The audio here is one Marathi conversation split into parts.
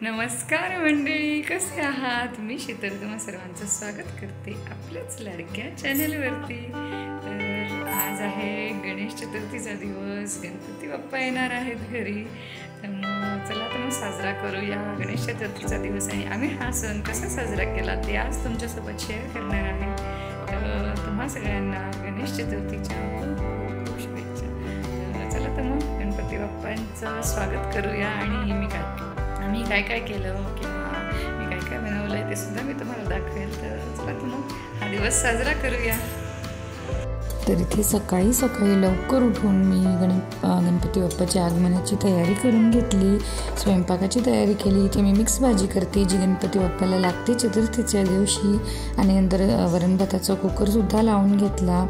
नमस्कार मंडळी, कसे आहात? मी शीतल तुम्हा सर्वांचं स्वागत करते आपल्याच लाडक्या चॅनलवरती। तर आज आहे गणेश चतुर्थीचा दिवस, गणपती बाप्पा येणार आहेत घरी। त्यामुळं चला तर मग साजरा करूया गणेश चतुर्थीचा दिवस। आणि आम्ही हा सण कसा साजरा केला ते आज तुमच्यासोबत शेअर करणार आहे। तर तुम्हा सगळ्यांना गणेश चतुर्थीच्या खूप शुभेच्छा। चला तर मग गणपती बाप्पांचं स्वागत करूया। आणि आम्ही काय काय केलं किंवा मी काय काय बनवलं आहे ते सुद्धा मी तुम्हाला दाखवेल। तर चला तर मग हा दिवस साजरा करूया। तर इथे सकाळी सकाळी लवकर उठून मी गणपती बाप्पाच्या आगमनाची तयारी करून घेतली, स्वयंपाकाची तयारी केली। इथे मी मिक्स भाजी करते जी गणपती बाप्पाला लागते चतुर्थीच्या दिवशी। आणि नंतर वरण भाताचा कुकरसुद्धा लावून घेतला।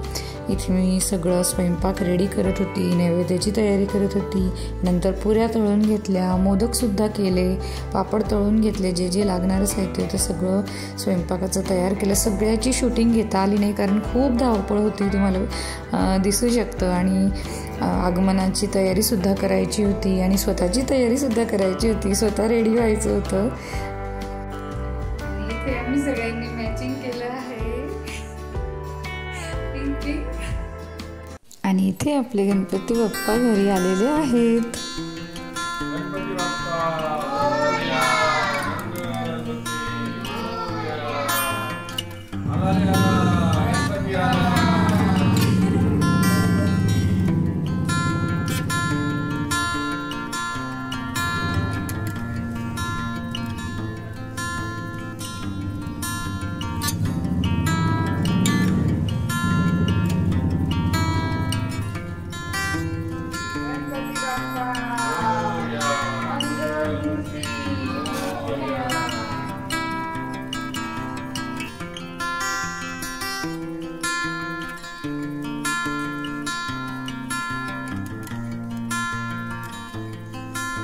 इथे मी सगळं स्वयंपाक रेडी करत होती, नैवेद्याची तयारी करत होती। नंतर पुऱ्या तळून घेतल्या, मोदकसुद्धा केले, पापड तळून घेतले। जे जे लागणारं साहित्य होतं सगळं स्वयंपाकाचं तयार केलं। सगळ्याची शूटिंग घेता आली नाही कारण खूप धावपळ होती, तुम्हाला दिसू शकतं। आणि आगमनाची तयारीसुद्धा करायची होती आणि स्वतःची तयारीसुद्धा करायची होती, स्वतः रेडी व्हायचं होतं। इथे आम्ही सगळ्यांनी मॅचिंग केलं आहे, पिंक। आणि इथे आपले गणपती बाप्पा घरी आलेले आहेत।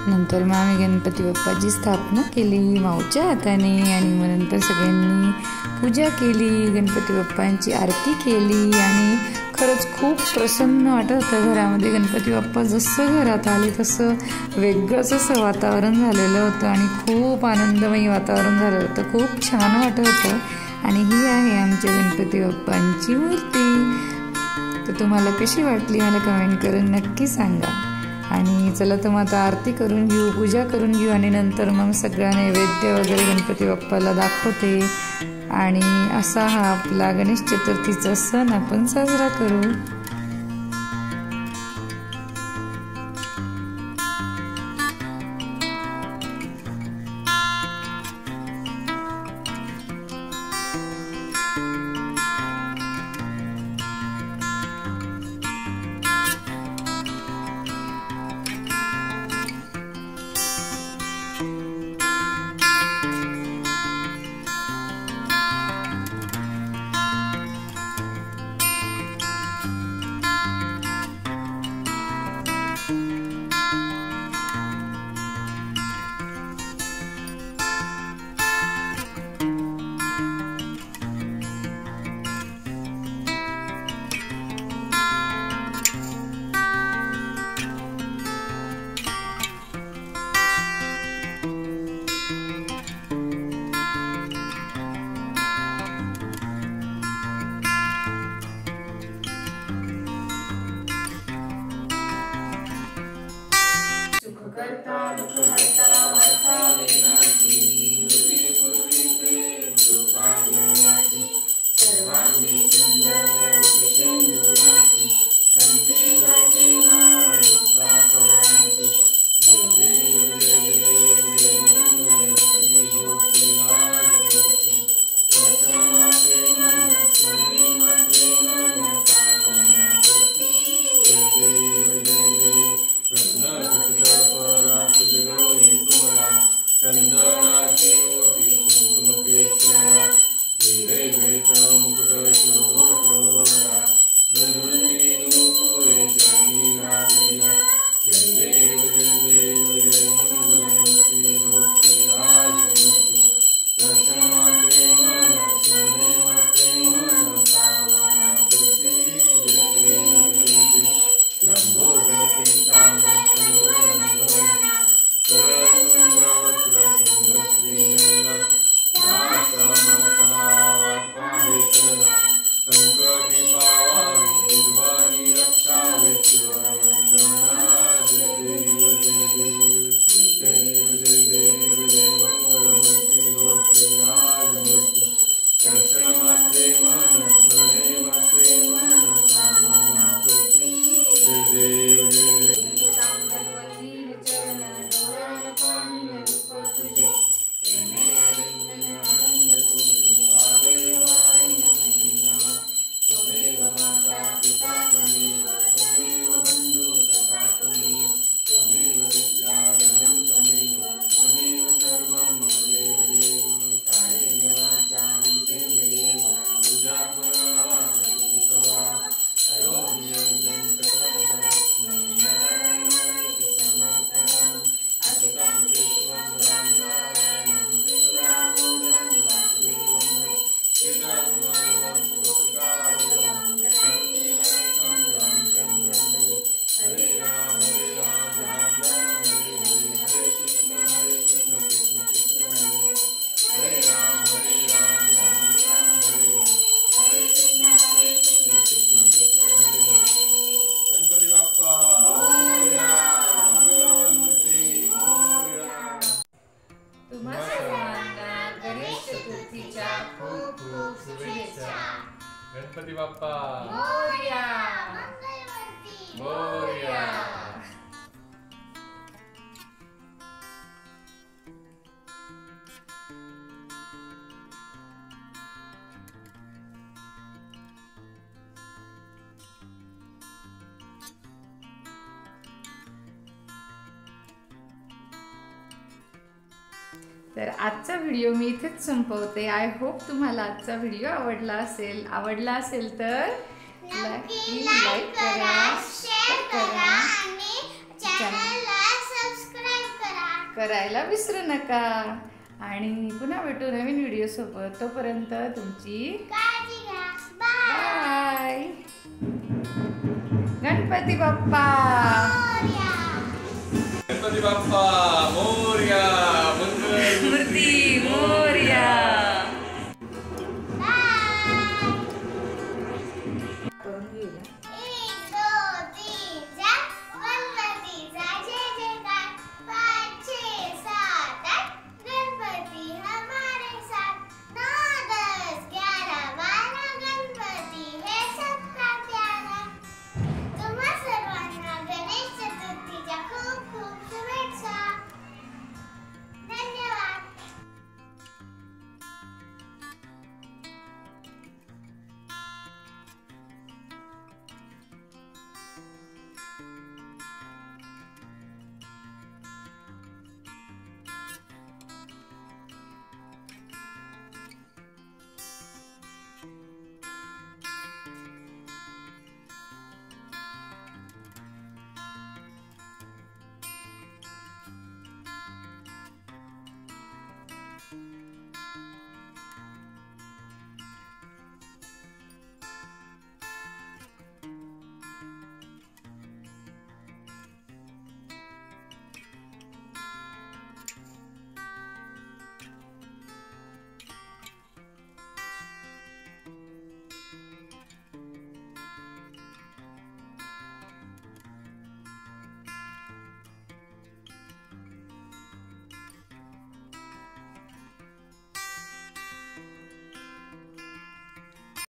नंतर मग आम्ही गणपती बाप्पाची स्थापना केली माऊच्या हाताने। आणि मग नंतर सगळ्यांनी पूजा केली, गणपती बाप्पांची आरती केली। आणि खरंच खूप प्रसन्न वाटत होतं घरामध्ये। गणपती बाप्पा जसं घरात आले तसं वेगळंच असं वातावरण झालेलं होतं आणि खूप आनंदमयी वातावरण झालं होतं, खूप छान वाटत होतं। आणि ही आहे आमच्या गणपती बाप्पांची मूर्ती। तर तुम्हाला कशी वाटली मला कमेंट करून नक्की सांगा। आणि चला तर मग आता आरती करून घेऊ, पूजा करून घेऊ आणि नंतर मग सगळा नैवेद्य वगैरे गणपती बाप्पाला दाखवते। आणि असा हा आपला गणेश चतुर्थीचा सण आपण साजरा करू। गणपती बाप्पा मोरया. मोरया. तर आजचा व्हिडिओ मी इथेच संपवते. आय होप तुम्हाला आजचा व्हिडिओ आवडला असेल तर लाईक करा, शेअर करा आणि चॅनलला सबस्क्राइब करायला विसरू नका. आणि पुन्हा भेटू नवीन व्हिडिओ सोबत. तोपर्यंत तुमची काळजी घ्या. बाय. गणपती बाप्पा मोरया.